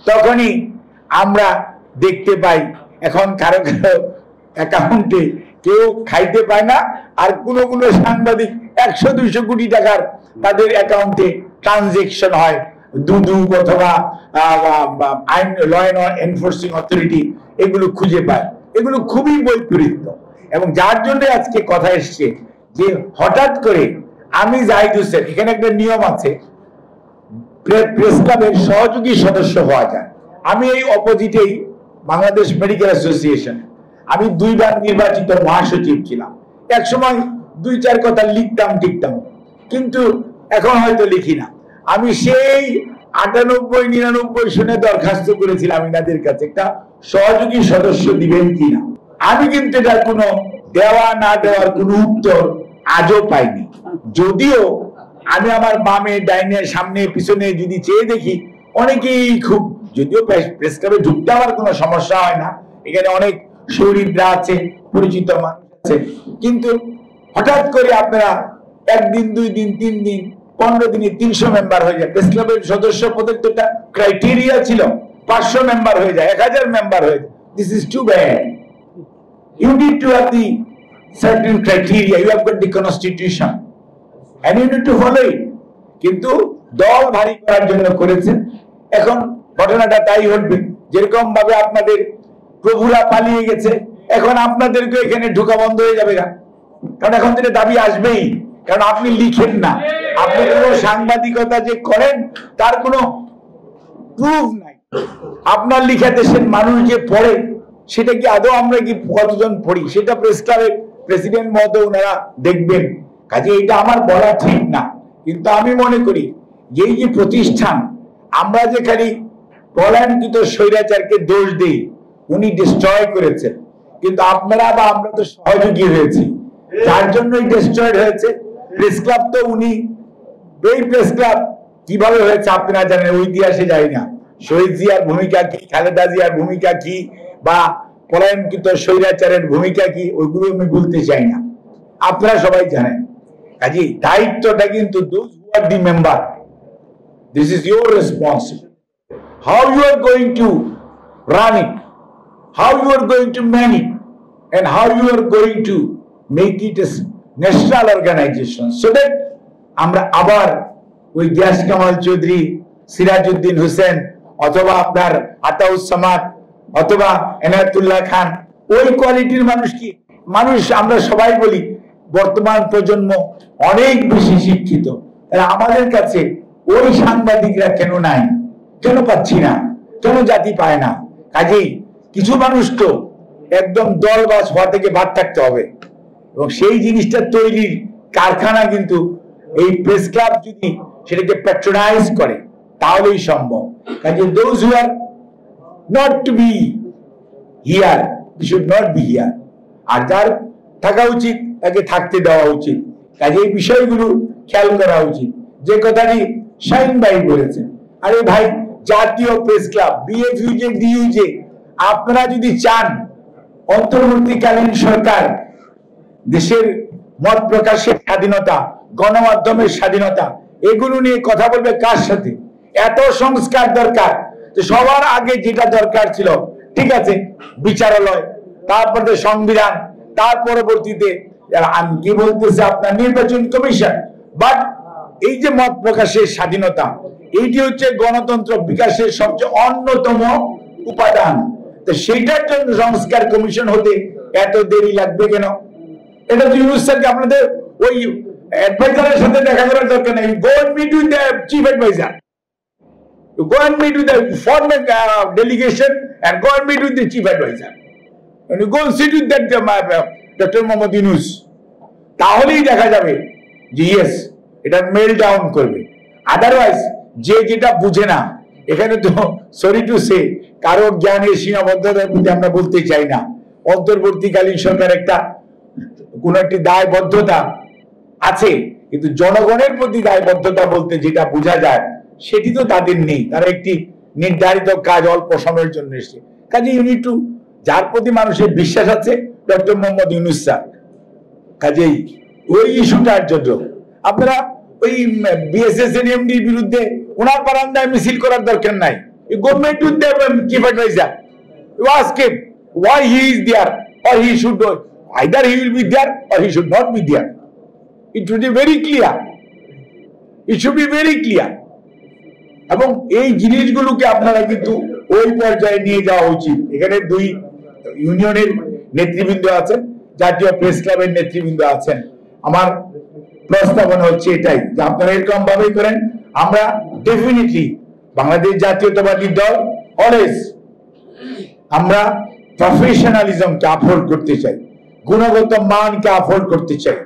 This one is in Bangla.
তখনই আমরা দেখতে পাই এখন কারো কারো অ্যাকাউন্টে কেউ খাইতে পায় না, আর কোনো কোনো সাংবাদিক 100-200 কোটি টাকার তাদের অ্যাকাউন্টে ট্রানজেকশন হয়। দুদু অথবা আইন ল অ্যান্ড এনফোর্সিং অথরিটি এগুলো খুঁজে পায়। এগুলো খুবই বৈপরীত্য, এবং যার জন্য আজকে কথা এসছে যে হঠাৎ করে আমি জাহিদ হোসেন, এখানে একটা নিয়ম আছে, প্রেস ক্লাবের সহযোগী সদস্য হওয়া যায়। আমি এই অপোজিটেই বাংলাদেশ মেডিকেল অ্যাসোসিয়েশন, আমি 2 বার নির্বাচিত মহাসচিব ছিলাম। এক সময় 2-4 কথা লিখতাম টিকতাম, কিন্তু এখন হয়তো লিখি না। আমি সেই 98-99 শুনে দরখাস্ত করেছিলাম ইনাদের কাছে একটা সহযোগী সদস্য দিবেন কিনা। আমি কিন্তু এটার কোনো দেওয়া না দেওয়ার কোনো উত্তর আজও পাইনি। যদিও আমি আমার বামে ডাইনে সামনে পিছনে যদি চেয়ে দেখি অনেকেই খুব, যদিও প্রেস ক্লাবে ঢুকতে আমার কোনো সমস্যা হয় না, এখানে অনেক শহীদরা আছে, পরিচিত মানুষ আছে, কিন্তু হঠাৎ করে আপনারা 1 দিন 2 দিন 3 দিন 15 দিনে 300 মেম্বার হয়ে যায়। প্রেস ক্লাবের সদস্য পদের তো একটা ক্রাইটেরিয়া ছিল, 500 মেম্বার হয়ে যায়, 1000 মেম্বার হয়ে যায়। This is too bad. You need to have the certain criteria, you have got the constitution and you need to follow it. কিন্তু দল ভারী করার জন্য করেছেন। এখন ঘটনাটা তাই ঘটবে, যেরকম ভাবে আপনাদের প্রভুরা পালিয়ে গেছে, এখন আপনাদেরকে এখানে ঢোকা বন্ধ হয়ে যাবে না, কারণ এখন থেকে দাবি আসবেই, কারণ আপনি লিখেন না, আপনি কোনো সাংবাদিকতা যে করেন তার কোনো প্রুফ নাই। আপনার লিখা দেশের মানুষ যে পড়ে, সেটা কি আদৌ আমরা কি কতজন পড়ি সেটা প্রেস ক্লাবের প্রেসিডেন্ট মহোদয় ওনারা দেখবেন। কাজে এটা আমার বলা ঠিক না, কিন্তু আমি মনে করি যে এই যে প্রতিষ্ঠান, আমরা যে খালি পলায়নকৃত স্বৈরাচারকে দোষ দিই, উনি ডিস্ট্রয় করেছেন, কিন্তু আপনারা বা আমরা তো সহযোগী হয়েছি, যার জন্যই ডিস্ট্রয়েড হয়েছে। প্রেস ক্লাব তো উনি, এই প্রেস ক্লাব কিভাবে হয়েছে আপনারা জানেন, ওই ইতিহাসে যাই না। শহীদ জিয়ার ভূমিকা কি, খালেদা জিয়ার ভূমিকা কি, বা পলায়নকৃত স্বৈরাচারের ভূমিকা কি, ওইগুলো আমি বলতে চাই না, আপনারা সবাই জানেন। কাজে দায়িত্বটা কিন্তু those who are the member, this is your responsibility. How you are going to run it, how you are going to manage it, and how you are going to make it a national organization, so that আমরা আবার ওই গিয়াস কামাল চৌধুরী, সিরাজউদ্দিন হোসেন, অথবা আপনার আতাউস সামাদ, অথবা এনায়েতুল্লাহ খান, ওই কোয়ালিটির মানুষ কি মানুষ, আমরা সবাই বলি বর্তমান প্রজন্ম অনেক বেশি শিক্ষিত, আমাদের কাছে ওই সাংবাদিকরা কেন নাই, কেন পাচ্ছি না, কেন জাতি পায় না? কাজেই কিছু মানুষ তো একদম দলবাজ হওয়া থেকে বাদ থাকতে হবে, এবং সেই জিনিসটা তৈরির কারখানা কিন্তু এই প্রেস ক্লাব যদি সেটাকে প্যাট্রোনাইজ করে তাহলেই সম্ভব। কাজে those who are not to be here, they should not be here, আর যার থাকা উচিত তাকে থাকতে দেওয়া উচিত। কাজে এই বিষয়গুলো খেয়াল করা উচিত। যে কথাটি শাহিন ভাই বলেছেন, আরে ভাই, জাতীয় প্রেস ক্লাব, বিএফইউজে, ডিইউজে, আপনারা যদি চান অন্তর্বর্তীকালীন সরকার দেশের মত প্রকাশের স্বাধীনতা, গণমাধ্যমের স্বাধীনতা, এগুলো নিয়ে কথা বলবে কার সাথে? এত সংস্কার দরকার, যে সবার আগে যেটা দরকার ছিল, ঠিক আছে, বিচারালয়, তারপরে সংবিধান, তার পরবর্তীতে আমি কি বলতেছি আপনার নির্বাচন কমিশন। বাট এই যে মত প্রকাশের স্বাধীনতা, এইটি হচ্ছে গণতন্ত্র বিকাশের সবচেয়ে অন্যতম উপাদান। তো সেইটার জন্য সংস্কার কমিশন হতে এত দেরি লাগবে কেন? এটা তো ইউনুস স্যারকে আপনাদের ওই অ্যাডভাইজারের সাথে দেখা করার দরকার নেই। Go and meet with the chief adviser, go and meet with the former delegation and go and meet with the chief advisor, and you go and sit with that Dr. Mohammad Yunus, তাহলেই দেখা যাবে যে ইয়েস, এটা মেল ডাউন করবে। আদারওয়াইজ যে যেটা বুঝে না, এখানে তো সরি টু সে কারো জ্ঞানের সীমাবদ্ধতার মধ্যে আমরা বলতে চাই না। অন্তর্বর্তীকালীন সরকার একটা কোন একটি দায়বদ্ধতা আছে, কিন্তু জনগণের প্রতি দায়বদ্ধতা বলতে যেটা বোঝা যায় সেটি তো তাদের নেই। তারা একটি নির্ধারিত কাজ অল্প সময়ের জন্য এসেছে। কাজে ইউনিট টু, যার প্রতি মানুষের বিশ্বাস আছে, ডক্টর মোহাম্মদ ইউনুস স্যার। কাজেই ওই ইস্যুটার জন্য আপনারা ওই বিএসএস এমডির বিরুদ্ধে ওনার বারান্দায় মিছিল করার দরকার নাই। Government with the chief advisor. You ask him why he is there or he should not. Either he will be there or he should not be there. It should be very clear. It should be very clear. এবং এই জিনিসগুলোকে আপনারা কিন্তু ওই পর্যায়ে নিয়ে যাওয়া উচিত। এখানে দুই ইউনিয়নের নেতৃবৃন্দ আছেন, জাতীয় প্রেস ক্লাবের নেতৃবৃন্দ আছেন। আমার প্রস্তাবনা হচ্ছে এটাই যে আপনারা এরকম ভাবে করেন। আমরা ডেফিনেটলি বাংলাদেশ জাতীয়তাবাদী দল অলওয়েজ আমরা প্রফেশনালিজমকে আপহোল্ড করতে চাই, গুণগত মানকে আপহোল্ড করতে চাই।